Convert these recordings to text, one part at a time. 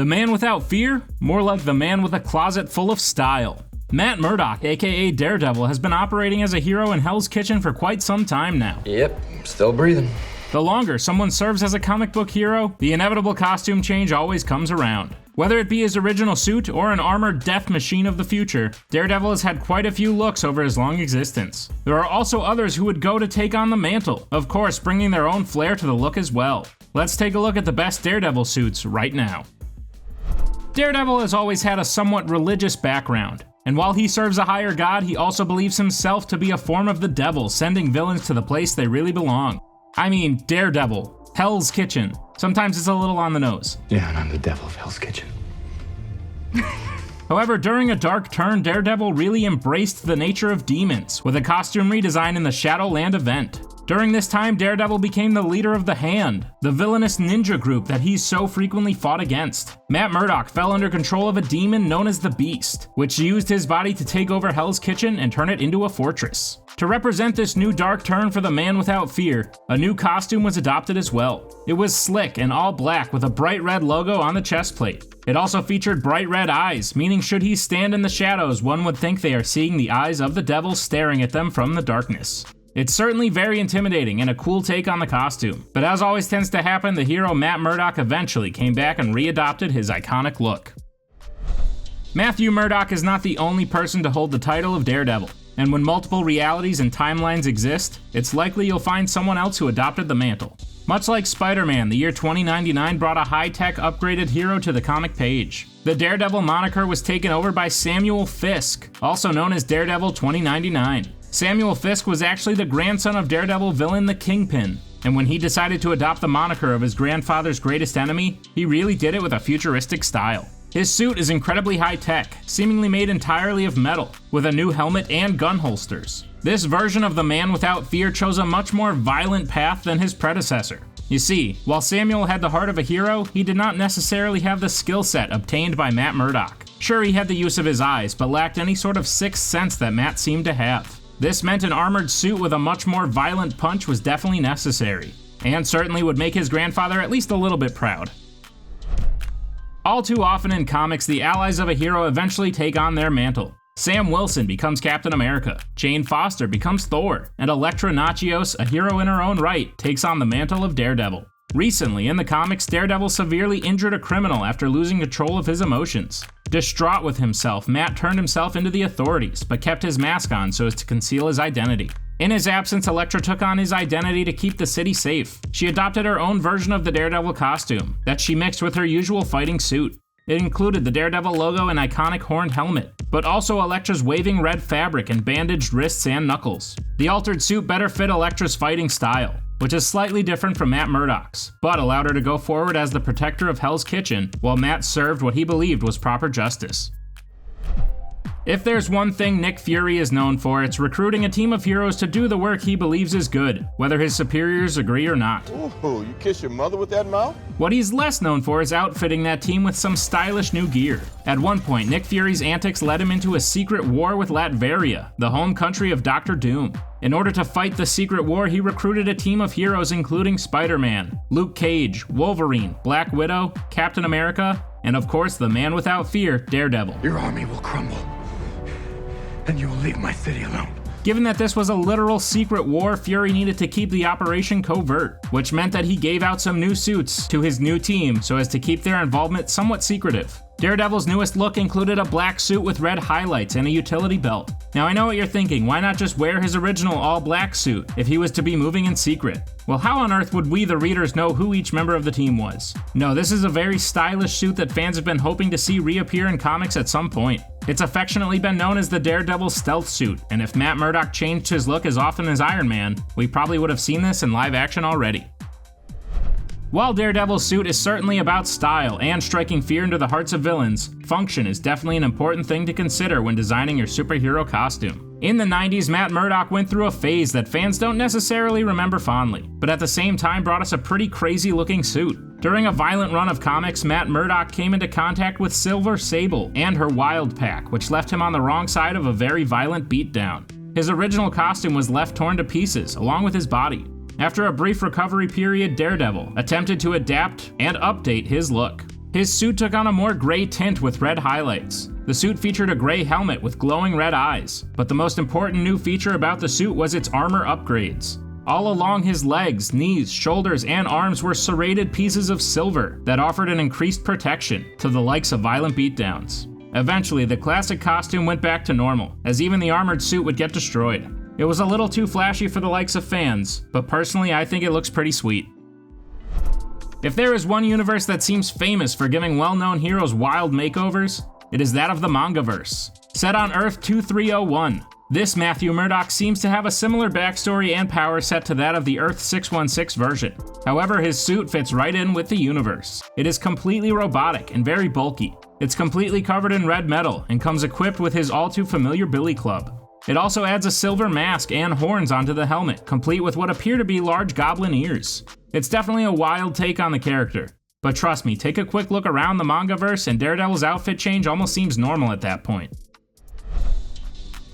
The man without fear? More like the man with a closet full of style. Matt Murdock, aka Daredevil, has been operating as a hero in Hell's Kitchen for quite some time now. Yep, still breathing. The longer someone serves as a comic book hero, the inevitable costume change always comes around. Whether it be his original suit or an armored death machine of the future, Daredevil has had quite a few looks over his long existence. There are also others who would go to take on the mantle, of course bringing their own flair to the look as well. Let's take a look at the best Daredevil suits right now. Daredevil has always had a somewhat religious background. And while he serves a higher god, he also believes himself to be a form of the devil, sending villains to the place they really belong. I mean, Daredevil, Hell's Kitchen. Sometimes it's a little on the nose. Yeah, and I'm the devil of Hell's Kitchen. However, during a dark turn, Daredevil really embraced the nature of demons, with a costume redesign in the Shadowland event. During this time, Daredevil became the leader of the Hand, the villainous ninja group that he's so frequently fought against. Matt Murdock fell under control of a demon known as the Beast, which used his body to take over Hell's Kitchen and turn it into a fortress. To represent this new dark turn for the man without fear, a new costume was adopted as well. It was slick and all black with a bright red logo on the chest plate. It also featured bright red eyes, meaning should he stand in the shadows, one would think they are seeing the eyes of the devil staring at them from the darkness. It's certainly very intimidating and a cool take on the costume, but as always tends to happen, the hero Matt Murdock eventually came back and readopted his iconic look. Matthew Murdock is not the only person to hold the title of Daredevil, and when multiple realities and timelines exist, it's likely you'll find someone else who adopted the mantle. Much like Spider-Man, the year 2099 brought a high-tech upgraded hero to the comic page. The Daredevil moniker was taken over by Samuel Fisk, also known as Daredevil 2099. Samuel Fisk was actually the grandson of Daredevil villain the Kingpin, and when he decided to adopt the moniker of his grandfather's greatest enemy, he really did it with a futuristic style. His suit is incredibly high-tech, seemingly made entirely of metal, with a new helmet and gun holsters. This version of the man without fear chose a much more violent path than his predecessor. You see, while Samuel had the heart of a hero, he did not necessarily have the skill set obtained by Matt Murdock. Sure, he had the use of his eyes, but lacked any sort of sixth sense that Matt seemed to have. This meant an armored suit with a much more violent punch was definitely necessary, and certainly would make his grandfather at least a little bit proud. All too often in comics, the allies of a hero eventually take on their mantle. Sam Wilson becomes Captain America, Jane Foster becomes Thor, and Elektra Natchios, a hero in her own right, takes on the mantle of Daredevil. Recently, in the comics, Daredevil severely injured a criminal after losing control of his emotions. Distraught with himself, Matt turned himself into the authorities, but kept his mask on so as to conceal his identity. In his absence, Elektra took on his identity to keep the city safe. She adopted her own version of the Daredevil costume, that she mixed with her usual fighting suit. It included the Daredevil logo and iconic horned helmet, but also Elektra's waving red fabric and bandaged wrists and knuckles. The altered suit better fit Elektra's fighting style, which is slightly different from Matt Murdock's, but allowed her to go forward as the protector of Hell's Kitchen, while Matt served what he believed was proper justice. If there's one thing Nick Fury is known for, it's recruiting a team of heroes to do the work he believes is good, whether his superiors agree or not. Ooh, you kiss your mother with that mouth? What he's less known for is outfitting that team with some stylish new gear. At one point, Nick Fury's antics led him into a secret war with Latveria, the home country of Dr. Doom. In order to fight the secret war, he recruited a team of heroes including Spider-Man, Luke Cage, Wolverine, Black Widow, Captain America, and of course the man without fear, Daredevil. Your army will crumble, and you will leave my city alone. Given that this was a literal secret war, Fury needed to keep the operation covert, which meant that he gave out some new suits to his new team so as to keep their involvement somewhat secretive. Daredevil's newest look included a black suit with red highlights and a utility belt. Now I know what you're thinking, why not just wear his original all-black suit if he was to be moving in secret? Well, how on earth would we, the readers, know who each member of the team was? No, this is a very stylish suit that fans have been hoping to see reappear in comics at some point. It's affectionately been known as the Daredevil stealth suit, and if Matt Murdock changed his look as often as Iron Man, we probably would have seen this in live action already. While Daredevil's suit is certainly about style and striking fear into the hearts of villains, function is definitely an important thing to consider when designing your superhero costume. In the 90s, Matt Murdock went through a phase that fans don't necessarily remember fondly, but at the same time brought us a pretty crazy looking suit. During a violent run of comics, Matt Murdock came into contact with Silver Sable and her Wild Pack, which left him on the wrong side of a very violent beatdown. His original costume was left torn to pieces, along with his body. After a brief recovery period, Daredevil attempted to adapt and update his look. His suit took on a more gray tint with red highlights. The suit featured a gray helmet with glowing red eyes, but the most important new feature about the suit was its armor upgrades. All along his legs, knees, shoulders, and arms were serrated pieces of silver that offered an increased protection to the likes of violent beatdowns. Eventually, the classic costume went back to normal, as even the armored suit would get destroyed. It was a little too flashy for the likes of fans, but personally I think it looks pretty sweet. If there is one universe that seems famous for giving well-known heroes wild makeovers, it is that of the Mangaverse. Set on Earth 2301, this Matthew Murdock seems to have a similar backstory and power set to that of the Earth 616 version. However, his suit fits right in with the universe. It is completely robotic and very bulky. It's completely covered in red metal and comes equipped with his all-too-familiar billy club. It also adds a silver mask and horns onto the helmet, complete with what appear to be large goblin ears. It's definitely a wild take on the character, but trust me, take a quick look around the Mangaverse and Daredevil's outfit change almost seems normal at that point.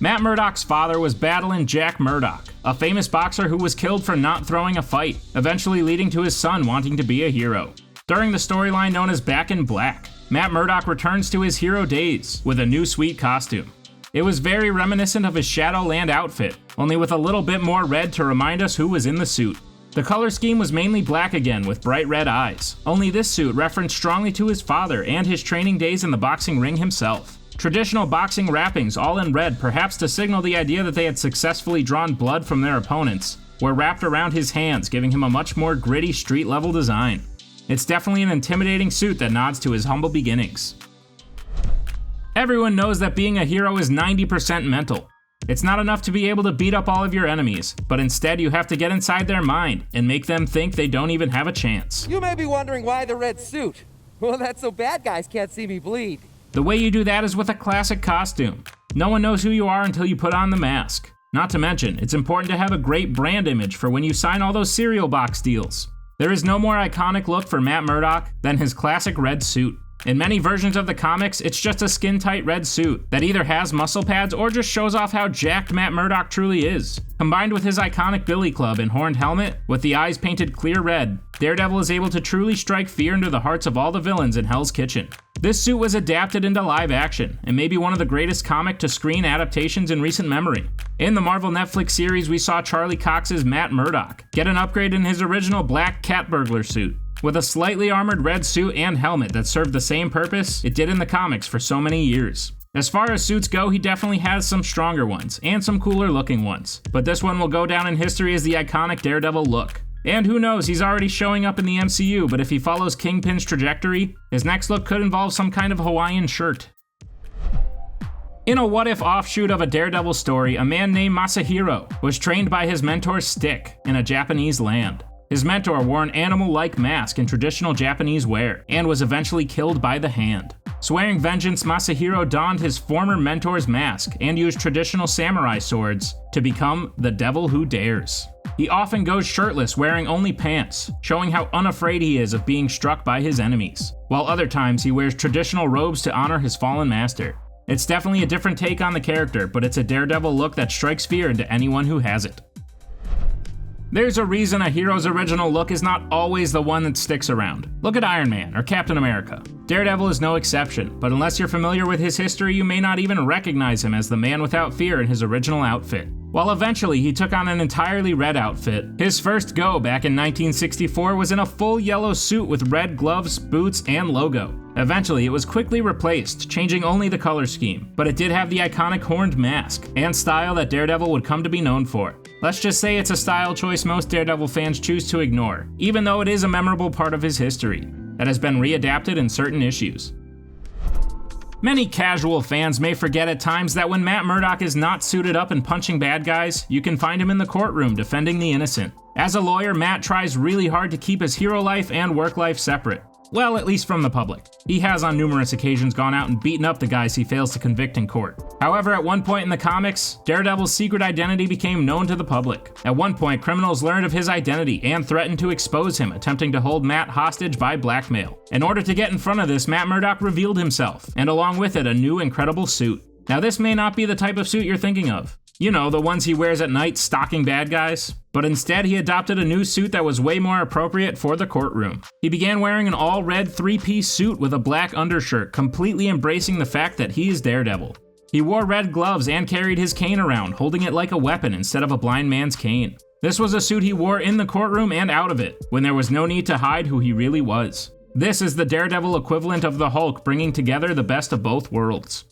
Matt Murdock's father was Battling Jack Murdock, a famous boxer who was killed for not throwing a fight, eventually leading to his son wanting to be a hero. During the storyline known as Back in Black, Matt Murdock returns to his hero days with a new sweet costume. It was very reminiscent of his Shadowland outfit, only with a little bit more red to remind us who was in the suit. The color scheme was mainly black again with bright red eyes, only this suit referenced strongly to his father and his training days in the boxing ring himself. Traditional boxing wrappings, all in red, perhaps to signal the idea that they had successfully drawn blood from their opponents, were wrapped around his hands, giving him a much more gritty street-level design. It's definitely an intimidating suit that nods to his humble beginnings. Everyone knows that being a hero is 90% mental. It's not enough to be able to beat up all of your enemies, but instead you have to get inside their mind and make them think they don't even have a chance. You may be wondering why the red suit. Well, that's so bad guys can't see me bleed. The way you do that is with a classic costume. No one knows who you are until you put on the mask. Not to mention, it's important to have a great brand image for when you sign all those cereal box deals. There is no more iconic look for Matt Murdock than his classic red suit. In many versions of the comics, it's just a skin-tight red suit that either has muscle pads or just shows off how jacked Matt Murdock truly is. Combined with his iconic billy club and horned helmet, with the eyes painted clear red, Daredevil is able to truly strike fear into the hearts of all the villains in Hell's Kitchen. This suit was adapted into live action, and may be one of the greatest comic-to-screen adaptations in recent memory. In the Marvel Netflix series, we saw Charlie Cox's Matt Murdock get an upgrade in his original black cat burglar suit, with a slightly armored red suit and helmet that served the same purpose it did in the comics for so many years. As far as suits go, he definitely has some stronger ones, and some cooler looking ones, but this one will go down in history as the iconic Daredevil look. And who knows, he's already showing up in the MCU, but if he follows Kingpin's trajectory, his next look could involve some kind of Hawaiian shirt. In a what-if offshoot of a Daredevil story, a man named Masahiro was trained by his mentor Stick in a Japanese land. His mentor wore an animal-like mask in traditional Japanese wear, and was eventually killed by the Hand. Swearing vengeance, Masahiro donned his former mentor's mask and used traditional samurai swords to become the Devil Who Dares. He often goes shirtless, wearing only pants, showing how unafraid he is of being struck by his enemies, while other times he wears traditional robes to honor his fallen master. It's definitely a different take on the character, but it's a Daredevil look that strikes fear into anyone who has it. There's a reason a hero's original look is not always the one that sticks around. Look at Iron Man or Captain America. Daredevil is no exception, but unless you're familiar with his history, you may not even recognize him as the man without fear in his original outfit. While eventually he took on an entirely red outfit, his first go back in 1964 was in a full yellow suit with red gloves, boots, and logo. Eventually it was quickly replaced, changing only the color scheme, but it did have the iconic horned mask and style that Daredevil would come to be known for. Let's just say it's a style choice most Daredevil fans choose to ignore, even though it is a memorable part of his history that has been readapted in certain issues. Many casual fans may forget at times that when Matt Murdock is not suited up and punching bad guys, you can find him in the courtroom defending the innocent. As a lawyer, Matt tries really hard to keep his hero life and work life separate. Well, at least from the public. He has on numerous occasions gone out and beaten up the guys he fails to convict in court. However, at one point in the comics, Daredevil's secret identity became known to the public. At one point, criminals learned of his identity and threatened to expose him, attempting to hold Matt hostage by blackmail. In order to get in front of this, Matt Murdock revealed himself, and along with it, a new incredible suit. Now, this may not be the type of suit you're thinking of. You know, the ones he wears at night stalking bad guys. But instead, he adopted a new suit that was way more appropriate for the courtroom. He began wearing an all-red three-piece suit with a black undershirt, completely embracing the fact that he is Daredevil. He wore red gloves and carried his cane around, holding it like a weapon instead of a blind man's cane. This was a suit he wore in the courtroom and out of it, when there was no need to hide who he really was. This is the Daredevil equivalent of the Hulk, bringing together the best of both worlds.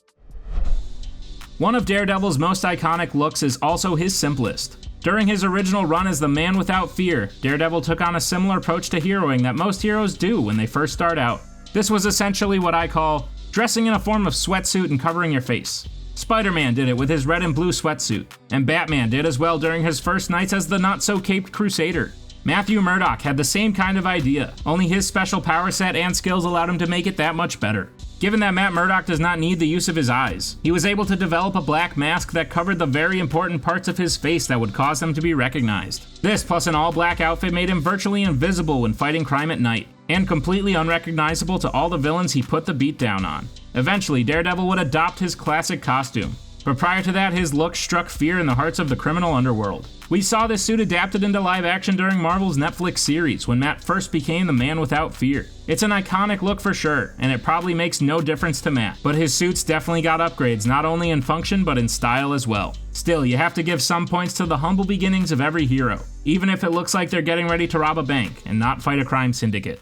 One of Daredevil's most iconic looks is also his simplest. During his original run as the Man Without Fear, Daredevil took on a similar approach to heroing that most heroes do when they first start out. This was essentially what I call dressing in a form of sweatsuit and covering your face. Spider-Man did it with his red and blue sweatsuit, and Batman did as well during his first nights as the not-so-caped Crusader. Matthew Murdock had the same kind of idea, only his special power set and skills allowed him to make it that much better. Given that Matt Murdock does not need the use of his eyes, he was able to develop a black mask that covered the very important parts of his face that would cause them to be recognized. This plus an all-black outfit made him virtually invisible when fighting crime at night, and completely unrecognizable to all the villains he put the beat down on. Eventually, Daredevil would adopt his classic costume, but prior to that, his look struck fear in the hearts of the criminal underworld. We saw this suit adapted into live action during Marvel's Netflix series when Matt first became the Man Without Fear. It's an iconic look for sure, and it probably makes no difference to Matt, but his suits definitely got upgrades not only in function but in style as well. Still, you have to give some points to the humble beginnings of every hero, even if it looks like they're getting ready to rob a bank and not fight a crime syndicate.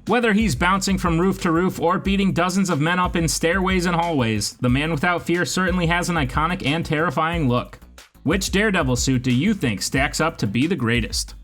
Whether he's bouncing from roof to roof or beating dozens of men up in stairways and hallways, the Man Without Fear certainly has an iconic and terrifying look. Which Daredevil suit do you think stacks up to be the greatest?